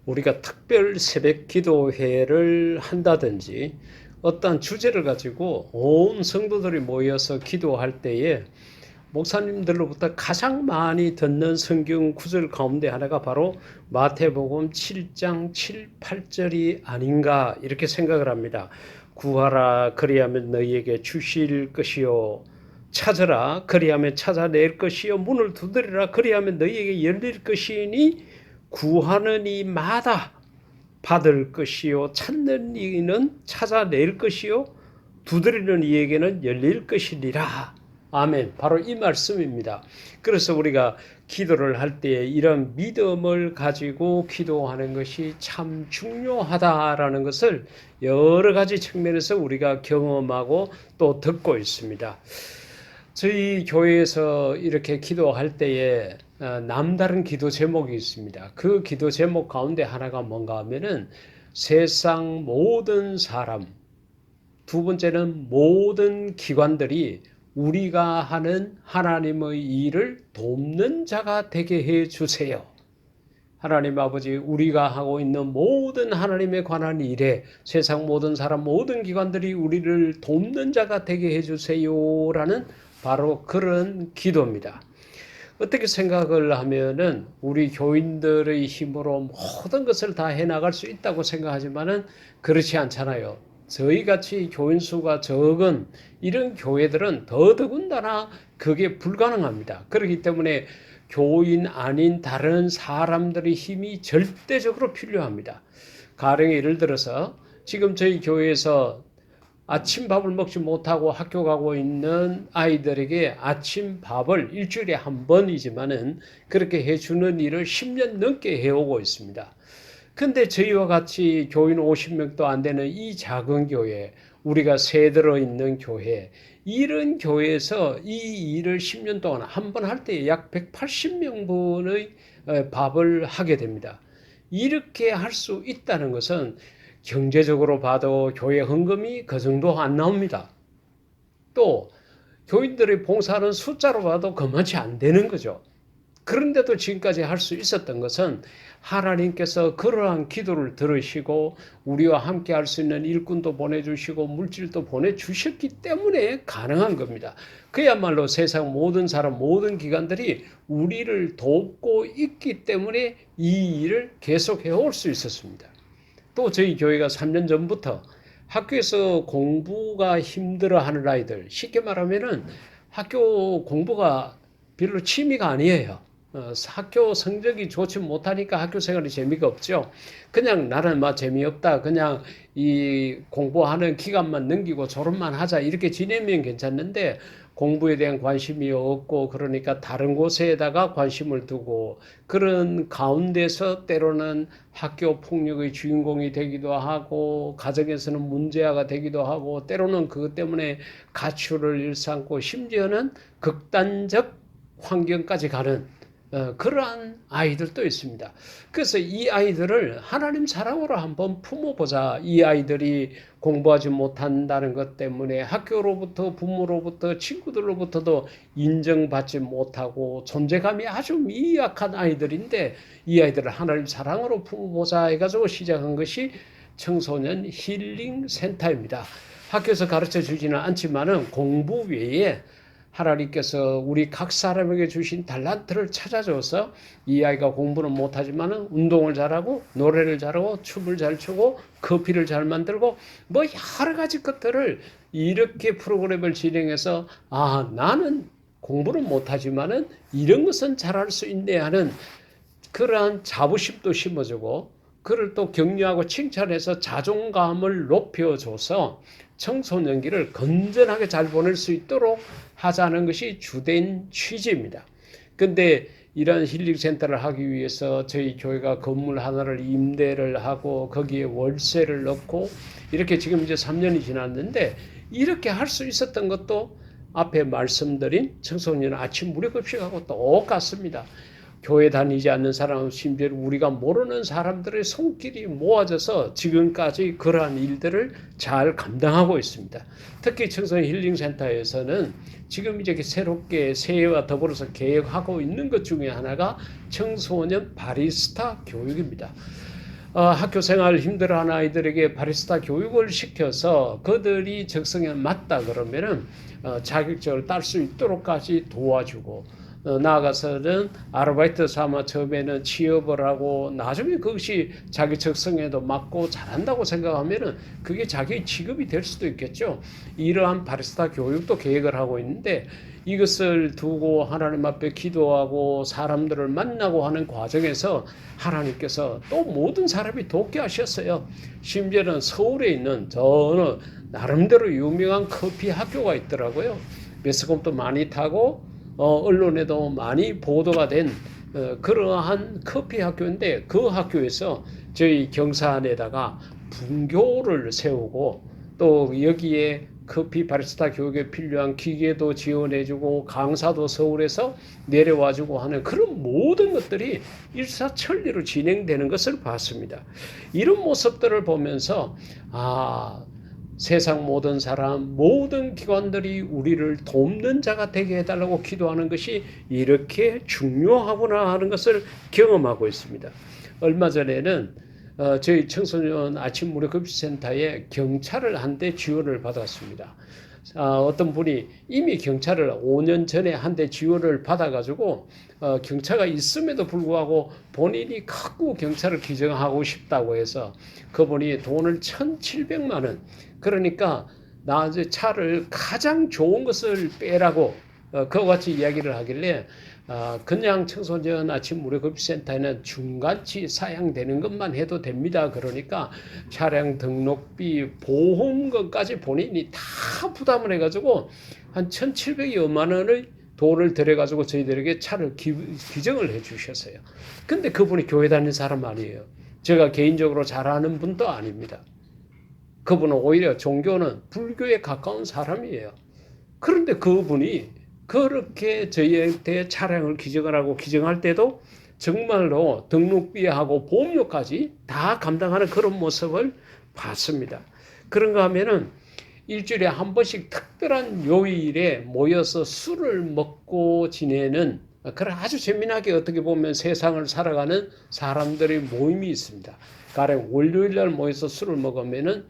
우리가 특별 새벽 기도회를 한다든지 어떠한 주제를 가지고 온 성도들이 모여서 기도할 때에 목사님들로부터 가장 많이 듣는 성경 구절 가운데 하나가 바로 마태복음 7장 7, 8절이 아닌가 이렇게 생각을 합니다. 구하라 그리하면 너희에게 주실 것이요 찾으라 그리하면 찾아낼 것이요 문을 두드리라 그리하면 너희에게 열릴 것이니 구하는 이마다 받을 것이요 찾는 이는 찾아낼 것이요 두드리는 이에게는 열릴 것이니라. 아멘. 바로 이 말씀입니다. 그래서 우리가 기도를 할 때 이런 믿음을 가지고 기도하는 것이 참 중요하다라는 것을 여러 가지 측면에서 우리가 경험하고 또 듣고 있습니다. 저희 교회에서 이렇게 기도할 때에 남다른 기도 제목이 있습니다. 그 기도 제목 가운데 하나가 뭔가 하면은 세상 모든 사람, 두 번째는 모든 기관들이 우리가 하는 하나님의 일을 돕는 자가 되게 해 주세요. 하나님 아버지, 우리가 하고 있는 모든 하나님에 관한 일에 세상 모든 사람, 모든 기관들이 우리를 돕는 자가 되게 해 주세요라는 바로 그런 기도입니다. 어떻게 생각을 하면은 우리 교인들의 힘으로 모든 것을 다 해나갈 수 있다고 생각하지만은 그렇지 않잖아요. 저희같이 교인 수가 적은 이런 교회들은 더더군다나 그게 불가능합니다. 그렇기 때문에 교인 아닌 다른 사람들의 힘이 절대적으로 필요합니다. 가령 예를 들어서 지금 저희 교회에서 아침밥을 먹지 못하고 학교 가고 있는 아이들에게 아침밥을 일주일에 한 번이지만은 그렇게 해주는 일을 10년 넘게 해오고 있습니다. 근데 저희와 같이 교인 50명도 안 되는 이 작은 교회, 우리가 새들어 있는 교회, 이런 교회에서 이 일을 10년 동안 한 번 할 때 약 180명분의 밥을 하게 됩니다. 이렇게 할 수 있다는 것은 경제적으로 봐도 교회 헌금이 그 정도 안 나옵니다. 또 교인들의 봉사하는 숫자로 봐도 그만치 안 되는 거죠. 그런데도 지금까지 할 수 있었던 것은 하나님께서 그러한 기도를 들으시고 우리와 함께 할 수 있는 일꾼도 보내주시고 물질도 보내주셨기 때문에 가능한 겁니다. 그야말로 세상 모든 사람, 모든 기관들이 우리를 돕고 있기 때문에 이 일을 계속해 올 수 있었습니다. 또 저희 교회가 3년 전부터 학교에서 공부가 힘들어하는 아이들, 쉽게 말하면은 학교 공부가 별로 취미가 아니에요. 학교 성적이 좋지 못하니까 학교 생활이 재미가 없죠. 그냥 나는 막 재미없다. 그냥 이 공부하는 기간만 넘기고 졸업만 하자. 이렇게 지내면 괜찮는데 공부에 대한 관심이 없고 그러니까 다른 곳에다가 관심을 두고 그런 가운데서 때로는 학교 폭력의 주인공이 되기도 하고 가정에서는 문제아가 되기도 하고 때로는 그것 때문에 가출을 일삼고 심지어는 극단적 환경까지 가는 그러한 아이들도 있습니다. 그래서 이 아이들을 하나님 사랑으로 한번 품어보자. 이 아이들이 공부하지 못한다는 것 때문에 학교로부터 부모로부터 친구들로부터도 인정받지 못하고 존재감이 아주 미약한 아이들인데 이 아이들을 하나님 사랑으로 품어보자 해가지고 시작한 것이 청소년 힐링 센터입니다. 학교에서 가르쳐 주지는 않지만은 공부 외에 하나님께서 우리 각 사람에게 주신 달란트를 찾아줘서 이 아이가 공부는 못하지만 운동을 잘하고 노래를 잘하고 춤을 잘 추고 커피를 잘 만들고 뭐 여러 가지 것들을 이렇게 프로그램을 진행해서 나는 공부는 못하지만 이런 것은 잘할 수 있네 하는 그러한 자부심도 심어주고 그를 또 격려하고 칭찬해서 자존감을 높여줘서 청소년기를 건전하게 잘 보낼 수 있도록 하자는 것이 주된 취지입니다. 근데 이런 힐링센터를 하기 위해서 저희 교회가 건물 하나를 임대를 하고 거기에 월세를 넣고 이렇게 지금 이제 3년이 지났는데 이렇게 할 수 있었던 것도 앞에 말씀드린 청소년 아침 무료급식하고 똑같습니다. 교회 다니지 않는 사람, 심지어 우리가 모르는 사람들의 손길이 모아져서 지금까지 그러한 일들을 잘 감당하고 있습니다. 특히 청소년 힐링센터에서는 지금 이제 새롭게 새해와 더불어서 계획하고 있는 것 중에 하나가 청소년 바리스타 교육입니다. 학교 생활 힘들어하는 아이들에게 바리스타 교육을 시켜서 그들이 적성에 맞다 그러면은 자격증을 딸 수 있도록까지 도와주고 나아가서는 아르바이트 삼아 처음에는 취업을 하고 나중에 그것이 자기 적성에도 맞고 잘한다고 생각하면은 그게 자기 직업이 될 수도 있겠죠. 이러한 바리스타 교육도 계획을 하고 있는데 이것을 두고 하나님 앞에 기도하고 사람들을 만나고 하는 과정에서 하나님께서 또 모든 사람이 돕게 하셨어요. 심지어는 서울에 있는 어느 나름대로 유명한 커피 학교가 있더라고요. 매스컴도 많이 타고 언론에도 많이 보도가 된 그러한 커피 학교인데 그 학교에서 저희 경사안에다가 분교를 세우고 또 여기에 커피 바리스타 교육에 필요한 기계도 지원해주고 강사도 서울에서 내려와주고 하는 그런 모든 것들이 일사천리로 진행되는 것을 봤습니다. 이런 모습들을 보면서 세상 모든 사람, 모든 기관들이 우리를 돕는 자가 되게 해달라고 기도하는 것이 이렇게 중요하구나 하는 것을 경험하고 있습니다. 얼마 전에는 저희 청소년 아침 무료급식센터에 경찰을 한 대 지원을 받았습니다. 어떤 분이 이미 경찰을 5년 전에 한 대 지원을 받아가지고 경차가 있음에도 불구하고 본인이 자꾸 경찰을 기증하고 싶다고 해서 그분이 돈을 1,700만 원, 그러니까 나 이제 차를 가장 좋은 것을 빼라고 그와 같이 이야기를 하길래 그냥 청소년 아침 무료급식센터에는 중간치 사양되는 것만 해도 됩니다. 그러니까 차량 등록비, 보험금까지 본인이 다 부담을 해가지고 한 1,700여만 원의 돈을 들여가지고 저희들에게 차를 기증을 해주셨어요. 근데 그분이 교회 다니는 사람 아니에요. 제가 개인적으로 잘 아는 분도 아닙니다. 그분은 오히려 종교는 불교에 가까운 사람이에요. 그런데 그분이 그렇게 저희한테 차량을 기증을 하고 기증할 때도 정말로 등록비하고 보험료까지 다 감당하는 그런 모습을 봤습니다. 그런가 하면은 일주일에 한 번씩 특별한 요일에 모여서 술을 먹고 지내는 그런 아주 재미나게 어떻게 보면 세상을 살아가는 사람들의 모임이 있습니다. 가령 월요일 날 모여서 술을 먹으면은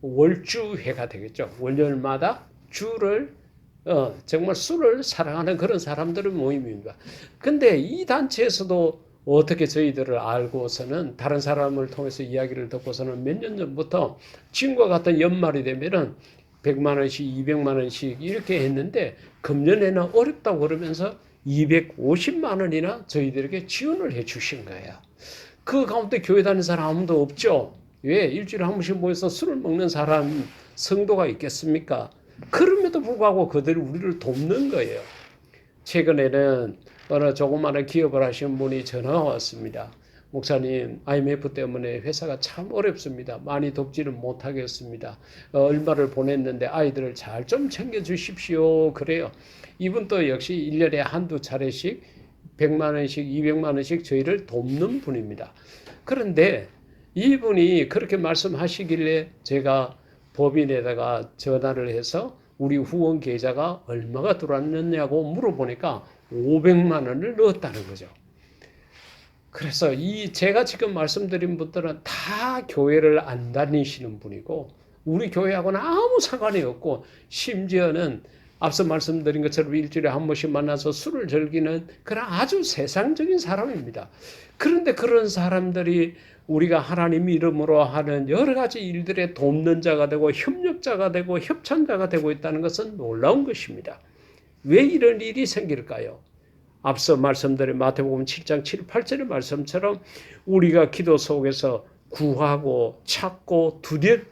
월주회가 되겠죠. 월요일마다 주를 정말 술을 사랑하는 그런 사람들의 모임입니다. 근데 이 단체에서도 어떻게 저희들을 알고서는 다른 사람을 통해서 이야기를 듣고서는 몇 년 전부터 지금과 같은 연말이 되면은 100만 원씩 200만 원씩 이렇게 했는데 금년에는 어렵다고 그러면서 250만 원이나 저희들에게 지원을 해 주신 거예요. 그 가운데 교회 다니는 사람 아무도 없죠. 왜? 일주일에 한 번씩 모여서 술을 먹는 사람, 성도가 있겠습니까? 그럼에도 불구하고 그들이 우리를 돕는 거예요. 최근에는 어느 조그마한 기업을 하시는 분이 전화가 왔습니다. 목사님, IMF 때문에 회사가 참 어렵습니다. 많이 돕지는 못하겠습니다. 얼마를 보냈는데 아이들을 잘 좀 챙겨주십시오. 그래요. 이분도 역시 1년에 한두 차례씩 100만 원씩 200만 원씩 저희를 돕는 분입니다. 그런데 이분이 그렇게 말씀하시길래 제가 법인에다가 전화를 해서 우리 후원 계좌가 얼마가 들어왔느냐고 물어보니까 500만 원을 넣었다는 거죠. 그래서 제가 지금 말씀드린 분들은 다 교회를 안 다니시는 분이고 우리 교회하고는 아무 상관이 없고 심지어는 앞서 말씀드린 것처럼 일주일에 한 번씩 만나서 술을 즐기는 그런 아주 세상적인 사람입니다. 그런데 그런 사람들이 우리가 하나님 이름으로 하는 여러 가지 일들에 돕는 자가 되고 협력자가 되고 협찬자가 되고 있다는 것은 놀라운 것입니다. 왜 이런 일이 생길까요? 앞서 말씀드린 마태복음 7장 7, 8절의 말씀처럼 우리가 기도 속에서 구하고 찾고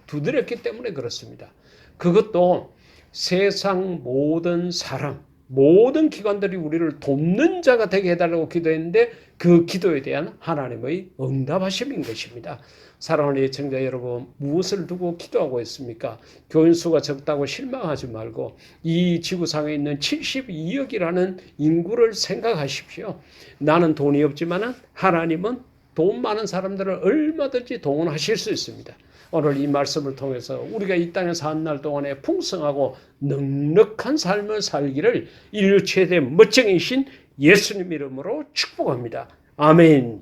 두드렸기 때문에 그렇습니다. 그것도 세상 모든 사람, 모든 기관들이 우리를 돕는 자가 되게 해달라고 기도했는데 그 기도에 대한 하나님의 응답하심인 것입니다. 사랑하는 예청자 여러분, 무엇을 두고 기도하고 있습니까? 교인 수가 적다고 실망하지 말고 이 지구상에 있는 72억이라는 인구를 생각하십시오. 나는 돈이 없지만 하나님은 돈 많은 사람들을 얼마든지 동원하실 수 있습니다. 오늘 이 말씀을 통해서 우리가 이 땅에서 한 날 동안에 풍성하고 넉넉한 삶을 살기를 인류 최대 멋쟁이신 예수님 이름으로 축복합니다. 아멘.